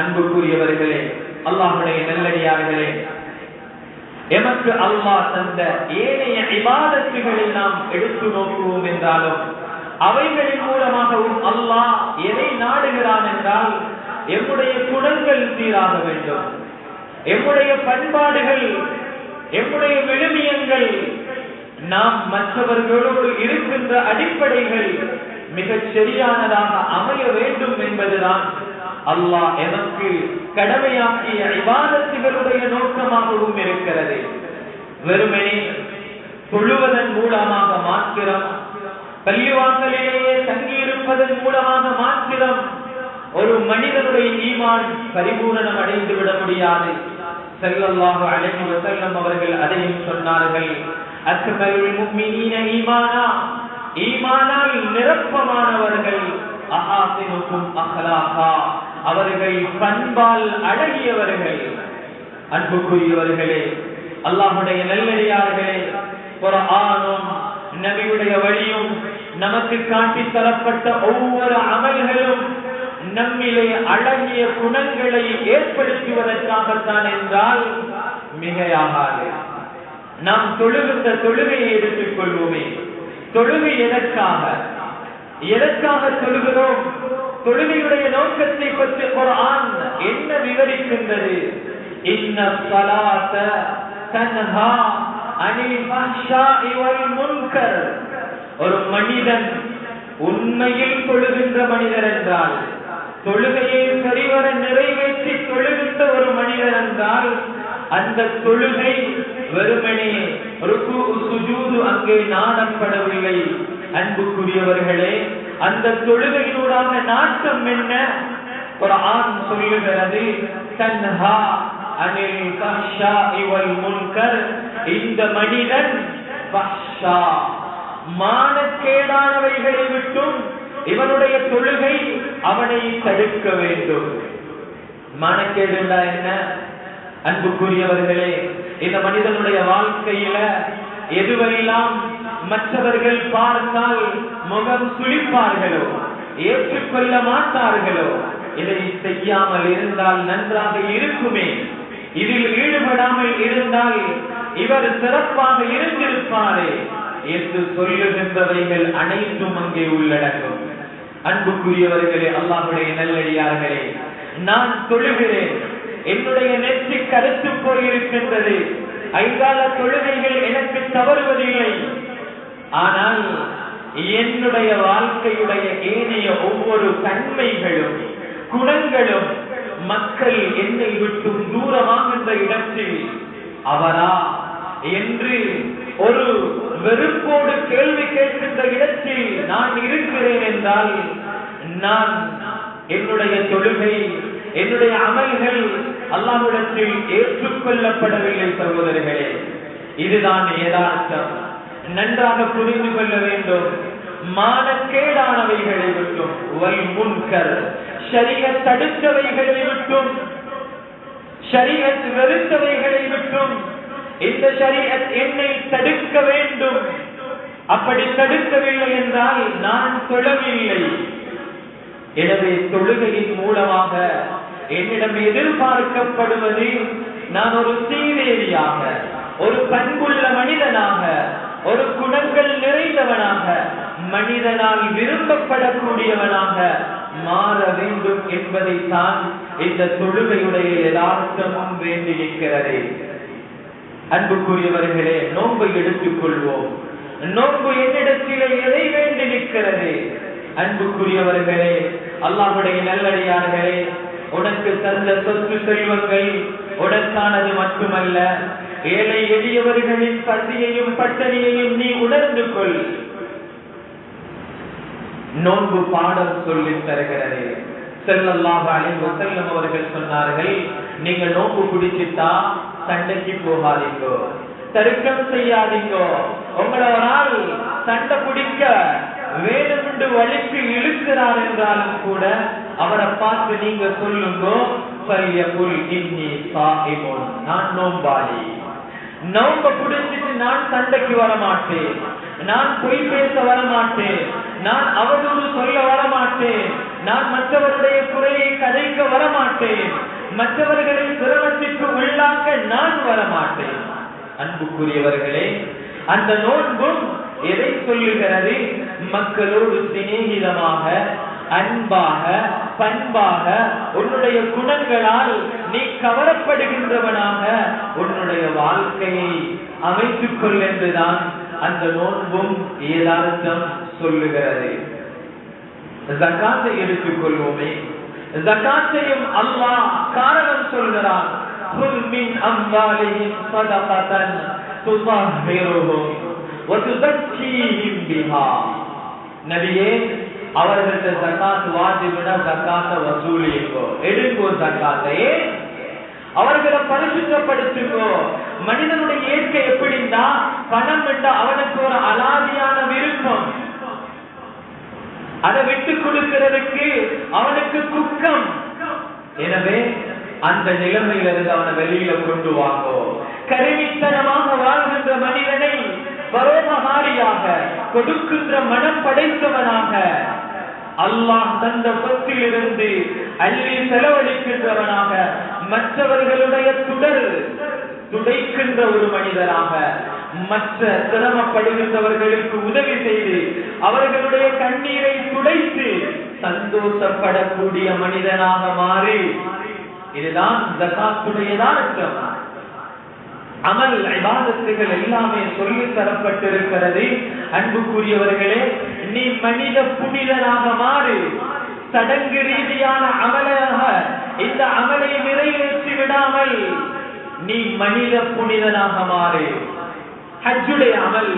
அன்புக்குரியவர்களே, அல்லாஹ்வுடைய நல்லடியார்களே, எமக்கு அல்லாஹ் தந்த ஏனைய இபாதத்துகளை நாம் எடுத்து நோக்குவோம் என்றாலும் அவைகளின் மூலமாகவும் அல்லாஹ் எதை நாடுகிறான் என்றால் எம்முடைய குணங்கள் சீராக வேண்டும், எம்முடைய பண்பாடுகள், எம்முடைய விழுமியங்கள், நாம் மற்றவர்களோடு இருக்கின்ற அடிப்படைகள் மிகச் சரியானதாக அமைய வேண்டும் என்பதுதான் அல்லாஹ் எமக்கு கடமையாக்கிய இபாதத்துகளுடைய நோக்கமாகவும் இருக்கிறது. வெறுமனே தொழுவதன் மூலமாக மாத்திரம், பள்ளிவாசலிலேயே தங்கியிருப்பதன் மூலமாக மாத்திரம் ஒரு மனிதனுடைய ஈமான் பரிபூரணம் அடைந்து விட முடியாது. ஸல்லல்லாஹு அலைஹி வஸல்லம் அவர்கள் அதையும் சொன்னார்கள். அக்மலுல் முஃமினீன ஈமானா, ஈமானால் நிரப்பமானவர்கள், அஹாசினுக்கும் அஹ்லாகா, அவர்கள் பண்பால் அழகியவர்கள். அன்புக்குரியவர்களே, அல்லாஹ்வுடைய நல்லடியார்களே, குர்ஆனும் நபியுடைய வழியும் நமக்கு காட்டி தரப்பட்ட ஒவ்வொரு அமல்களும் நம்மிலே அழகிய குணங்களை ஏற்படுத்துவதற்காகத்தான் என்றால் மிகையாகாது. நாம் தொழுகின்ற தொழுகையை எடுத்துக் கொள்வோமே, தொழுகை எதற்காக தொழுகிறோம்? தொழுகையுடைய நோக்கத்தை பற்றி குர்ஆன் என்ன விவரிக்கின்றது? இன்ன ஸலாத தன்ஹா அனில் ஃபஹ்ஷாஇ வல் முன்கர். ஒரு மனிதன் உண்மையில் தொழுகின்ற மனிதர் என்றால், தொழுகையை சரிவர நிறைவேற்றி தொழுகின்ற ஒரு மனிதர் என்றால், அந்த தொழுகை வெறுமனே ருக்கு சுஜூது அங்கே நாடப்படவில்லை. அன்புக்குரியவர்களே, அந்த தொழுகையினூடாக நாட்டம் என்ன? குர்ஆன் சொல்லுகிறது, தன்ஹா அனில் ஃபஹ்ஷாஇ வல் முன்கர். இந்த மனிதன் ஃபஹ்ஷா, மானக்கேடானவைகளை விட்டும் இவனுடைய தொழுகை அவனை தடுக்க வேண்டும். மானக்கேடு என்ன? அன்புக்குரியவர்களே, இந்த மனிதனுடைய வாழ்க்கையில எதுவெல்லாம் மற்றவர்கள் பார்த்தால் முகம் சுளிப்பார்களோ, ஏற்றுக்கொள்ள மாட்டார்களோ, இதை செய்யாமல் இருந்தால் நன்றாக இருக்குமே, இதில் ஈடுபடாமல் இருந்தால் இவர் சிறப்பாக இருந்திருப்பாரே என்று சொல்லுகின்றவைகள் அனைத்தும் அங்கே உள்ளடங்கும். அன்புக்குரியவர்களே, அல்லாஹ்வுடைய நல்லடியார்களே, நான் தொழுகிறேன், என்னுடைய நெற்றி கருத்து போயிருக்கின்றது, ஐங்கால தொழுகைகள் எனக்கு தவறுவதில்லை. ஆனால் என்னுடைய வாழ்க்கையுடைய ஏனைய ஒவ்வொரு தன்மைகளும் குணங்களும் மக்கள் என்னை விட்டு தூரமாகின்ற இடத்தில் அவரா என்று ஒரு வெறுப்போடு கேள்வி கேட்கின்ற இடத்தில் நான் இருக்கிறேன் என்றால், நான் என்னுடைய தொழுகை, என்னுடைய அமல்கள் அல்லாஹ்விடத்தில் ஏற்றுக்கொள்ளப்படவில்லை. சகோதரர்களே, இதுதான் யதார்த்தம். நன்றாக புரிந்து கொள்ள வேண்டும். மானக்கேடானவைகளை விட்டும், வல் முன்கர், ஷரீஅத் தடுத்தவைகளை விட்டும், ஷரீஅத் வெறுத்தவைகளை விட்டும் இந்த ஷரீஅத் என்னை தடுக்க வேண்டும். அப்படி தடுக்கவில்லை என்றால் நான் தொழவில்லை. எனவே தொழுகையின் மூலமாக என்னிடம் எதிர்பார்க்கப்படுவது, நான் ஒரு சீதேவியாக, ஒரு பண்புள்ள மனிதனாக, ஒரு குணங்கள் நிறைந்தவனாக, மனிதனால் விரும்பப்படக்கூடியவனாக மாற வேண்டும் என்பதைத்தான் இந்த தொழுகையுடைய யதார்த்தமும் வேண்டியிருக்கிறது. அன்புக்குரியவர்களே, நோன்பை எடுத்துக் கொள்வோம். நோன்பு என்னிடத்திலே எதை வேண்டி நிற்கிறது? அன்புக்குரியவர்களே, அல்லாஹ்வுடைய நல்லடியார்களே, உனக்கு தந்த சொத்து செல்வங்கள் உனக்கானது மட்டுமல்ல, ஏழை எளியவர்களின் பசியையும் பட்டணியையும் நீ உணர்ந்து கொள். நோன்பு பாடம் சொல்லி தருகிறது. ஸல்லல்லாஹு அலைஹி வஸல்லம் அவர்கள் சொன்னார்கள், நீங்க நோன்பு பிடிச்சிட்டா சண்டைக்கு போகாதீங்கோ, தர்க்கம் செய்யாதீங்கோ. உங்களை ஒரு ஆள் சண்டை பிடிக்க வேணுமென்று வழிக்கு இழுக்கிறார் என்றாலும் கூட அவரை பார்த்து நீங்க சொல்லுங்க, நான் நோம்பாளி, நோம்ப பிடிச்சிட்டு நான் சண்டைக்கு வரமாட்டேன், நான் பொய் பேச வரமாட்டேன், நான் அவதூறு சொல்ல வரமாட்டேன், நான் மற்றவருடைய குறையை கதைக்க வரமாட்டேன் வரமாட்டேன், மற்றவர்களை சிரமத்திற்கு உள்ளாக்க நான் வரமாட்டேன். அன்புக்குரியவர்களே, அந்த நோன்பும் எதை சொல்லுகிறது? மக்களோடு சிநேகிதமாக, அன்பாக, பண்பாக, உன்னுடைய குணங்களால் நீ கவரப்படுகின்றவனாக உன்னுடைய வாழ்க்கையை அமைத்துக் கொள் என்றுதான் அந்த நோன்பும் ஏதார்த்தம் சொல்லுகிறது. ஜகாத்தை எடுத்துக் கொள்வோமே. ஜகாத்தையும் அல்லாஹ் காரணம் சொல்கிறான். குல் மின் அம்வாலிஹிம் ஸதகதன் துதஹிருஹும் வ துஸக்கீஹிம் பிஹா. நபியே, அவர்களுக்கு ஜகாத் வாஜிப்னா ஜகாத்தை வசூலிங்கோ, எடுங்கோ ஜகாத்தை, அவர்களை பரிசுத்தப்படுத்துங்கோ. மனிதனுடைய இயற்கை எப்படின்னா, பணம் என்ற அவனுக்கு ஒரு அலாதியான விருப்பம், அதை விட்டு கொடுக்கிறதுக்கு அவனுக்கு துக்கம். எனவே அந்த நிலைமையிலிருந்து அவனை வெளியில கொண்டு வாங்கோ. கருவித்தனமாக வாழ்கின்ற மனிதனை பரோபகாரியாக, கொடுக்கின்ற மனம் படைத்தவனாக, அல்லாஹ் தந்த சொத்திலிருந்து அள்ளி செலவழிக்கின்றவனாக, மற்றவர்களுடைய துடைக்கின்ற ஒரு மனிதராக, மற்ற சிரமப்படுகின்றவர்களுக்கு உதவி செய்து அவர்களுடைய கண்ணீரை துடைத்து சந்தோஷப்படக்கூடிய மனிதனாக மாறி, இதுதான் ஜகாத்துடையதான் அர்த்தம். அமல் இபாதத்துகள் எல்லாமே சொல்லி தரப்பட்டிருக்கிறது. அன்புக்குரியவர்களே, நீ மனித புனிதனாக மாறு. சடங்கு ரீதியான அமலாக இந்த அமலை நிறைவேற்றி விடாமல் நீ மனித புனிதனாக மாறு. ஹஜ்ஜுடைய அமல்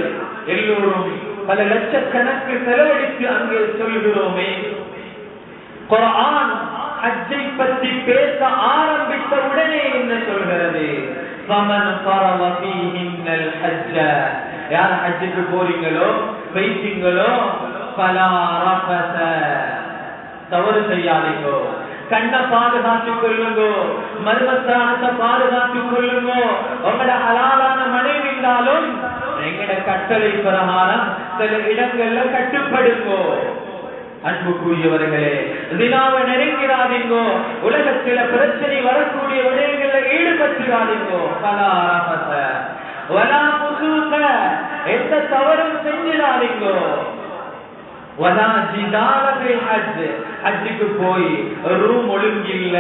எல்லோரும் பல லட்சக்கணக்கு செலவழித்து அங்கே சொல்கிறோமே. குர்ஆன் ஹஜ்ஜை பற்றி பேச ஆரம்பித்த உடனே என்ன சொல்கிறது? ஃபமன் ஃபரவ ஃபீஹின்னல் ஹஜ்ஜ. யார் ஹஜ்ஜுக்கு போறீங்களோ, வைத்தீங்களோ, ஃபலா ரஃபஸ, தவறு செய்யாதீங்கோ, கண்ணை பாதுகாத்துக் கொள்ளுங்கோ, மர்மஸ்தானத்தை பாதுகாத்துக் கொள்ளுங்கோ. உங்களோட ஹலாலான மனைவி இருந்தாலும் எங்கட கட்டளை பிரகாரம் சில இடங்கள்ல கட்டுப்படுங்கோ. அன்புக்குரியவர்களே, தினாவை நெருங்கிறாதீங்கோ, உலகத்தில பிரச்சனை வரக்கூடிய விடயங்கள்ல ஈடுபட்டுறாதீங்கோ. ஃபலா ரஃபஸ வலா ஃபுசூக, எந்த தவறும் செஞ்சிடாதீங்கோ. வலா ஜிதால ஃபில் ஹஜ், ஹஜ்ஜுக்கு போய் ரூம் ஒழுங்கு இல்ல,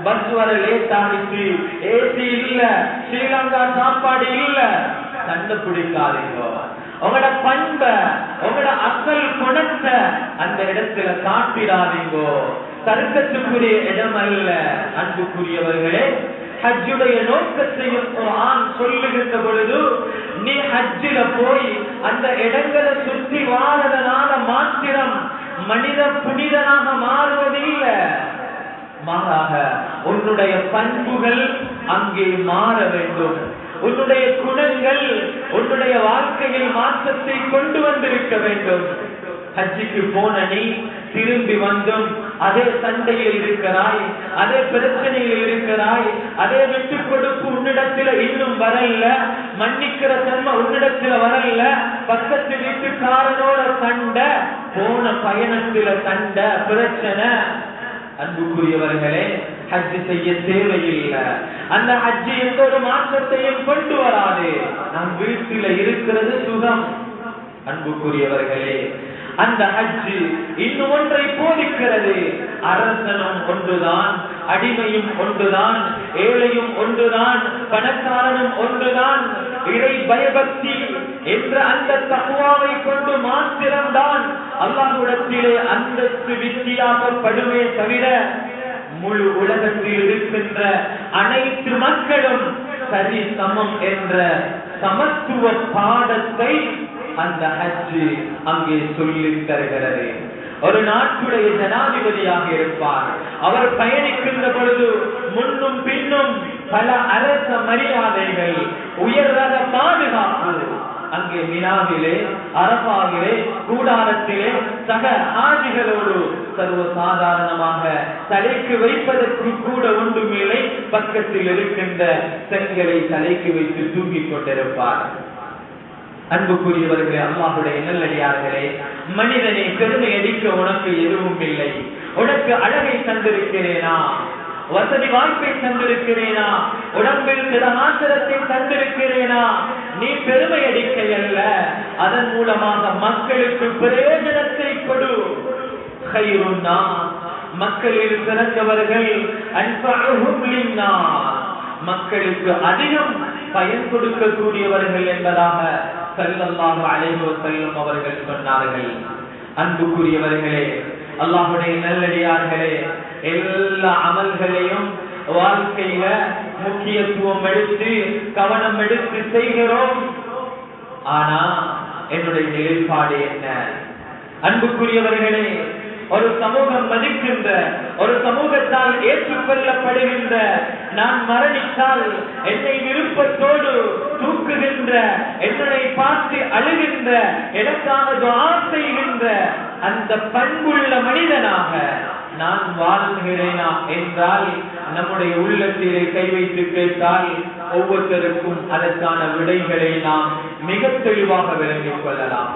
பஸ் வர லேட் ஆகிச்சு, ஏசி இல்ல, ஸ்ரீலங்கா சாப்பாடு இல்ல, சண்டை பிடிக்காதீங்கோ. உங்களோட பண்ப, உங்களோட அசல் குணத்தை அந்த இடத்துல காட்டிடாதீங்கோ. தர்க்கத்துக்குரிய இடம் அல்ல. அன்புக்குரியவர்களே, ஹஜ்ஜுடைய நோக்கத்தையும் குர்ஆன் சொல்லுகின்ற பொழுது, நீ ஹஜ்ஜில போய் அந்த இடங்களை சுற்றி வாழறதுனால மாத்திரம் மனித புனிதனாக மாறுவது இல்லை. மாறாக உன்னுடைய பண்புகள் அங்கே மாற வேண்டும். உன்னுடைய குணங்கள் உன்னுடைய வாழ்க்கையில் மாற்றத்தை கொண்டு வந்திருக்க வேண்டும். ஹஜ்ஜுக்கு போன நீ திரும்பி வந்தும் அதே சண்டையில் இருக்கிறாய், அதே பிரச்சனையில் இருக்கிறாய், அதே விட்டு கொடுப்பு உன்னிடத்துல இன்னும் வரல, மன்னிக்கிற தன்மை உன்னிடத்துல வரல, பக்கத்து வீட்டுக்காரனோட சண்டை, போன பயணத்துல சண்டை, பிரச்சனை. அன்புக்குரியவர்களே, ஹஜ் செய்ய தேவையில்லை. அந்த ஹஜ் எந்த ஒரு மாற்றத்தையும் கொண்டு வராது. நம் வீட்டில இருக்கிறது சுகம். அன்புக்குரியவர்களே, அந்த ஹஜ் இன்னும் ஒன்றை போதிக்கிறது. அரசனும் ஒன்றுதான், அடிமையும் ஒன்றுதான், ஏழையும் ஒன்றுதான், பணக்காரனும் ஒன்றுதான். இறை பயபக்தி என்ற அந்த தக்வாவை கொண்டு மாத்திரம்தான் அல்லாஹ்விடத்திலே அந்தஸ்து வித்தியாசப்படுமே தவிர முழு உலகத்தில் இருக்கின்ற அனைத்து மக்களும் சரி சமம் என்ற சமத்துவ பாடத்தை அந்த ஹஜ் அங்கே சொல்லி தருகிறது. ஒரு நாட்டுடைய ஜனாதிபதியாக இருப்பார். அவர் பயணிக்கின்ற பொழுது முன்னும் பின்னும் பல அரச மரியாதைகள், உயர்ரக பாதுகாப்பு. அங்கே மினாவிலே, அரபாவிலே, கூடாரத்திலே சக ஆஜிகளோடு சர்வசாதாரணமாக தலைக்கு வைப்பதற்கு கூட ஒன்றுமில்லை, பக்கத்தில் இருக்கின்ற செங்கலை தலைக்கு வைத்து தூங்கிக் கொண்டிருப்பார். அன்புக்குரியவர்களே, அல்லாஹ்வுடைய நல்லடியார்களே, மனிதனை பெருமை அடிக்க உனக்கு எதுவும் இல்லை. உனக்கு அழகை தந்திருக்கிறேனா? வசதி வாய்ப்பை தந்திருக்கிறேனா, உடம்பில் சில ஆத்திரத்தை தந்திருக்கிறேனா, நீ பெருமை அடிக்க அல்ல, அதன் மூலமாக மக்களுக்கு பிரயோஜனத்தை கொடு. கைருன்னா மக்களில் சிறந்தவர்கள் அன்ஃபஅஹும் லின்னாஸ், மக்களுக்கு அதிகம் பயன் கொடுக்கக்கூடியவர்கள் என்பதாக ஸல்லல்லாஹு அலைஹி வஸல்லம் அவர்கள் சொன்னார்கள். அன்புக்குரியவர்களே, அல்லாஹ்வுடைய நல்லடியார்களே, எல்லா அமல்களையும் வாழ்க்கையில முக்கியத்துவம் எடுத்து கவனம் எடுத்து செய்கிறோம். ஆனா என்னுடைய நிலைப்பாடு என்ன? அன்புக்குரியவர்களே, ஒரு சமூகம் மதிக்கின்ற, ஒரு சமூகத்தால் ஏற்றுக்கொள்ளப்படுகின்ற, நான் மரணித்தால் என்னை விருப்பத்தோடு தூக்குகின்ற, என்னை பார்த்து அழுகின்ற, எனக்காக துஆ செய்கின்ற அந்த பண்புள்ள மனிதனாக நான் வாழ்கிறேனா என்றால் நம்முடைய உள்ளத்திலே கை வைத்து கேட்டால் ஒவ்வொருத்தருக்கும் அதற்கான விடைகளை நாம் மிக தெளிவாக விளங்கிக் கொள்ளலாம்.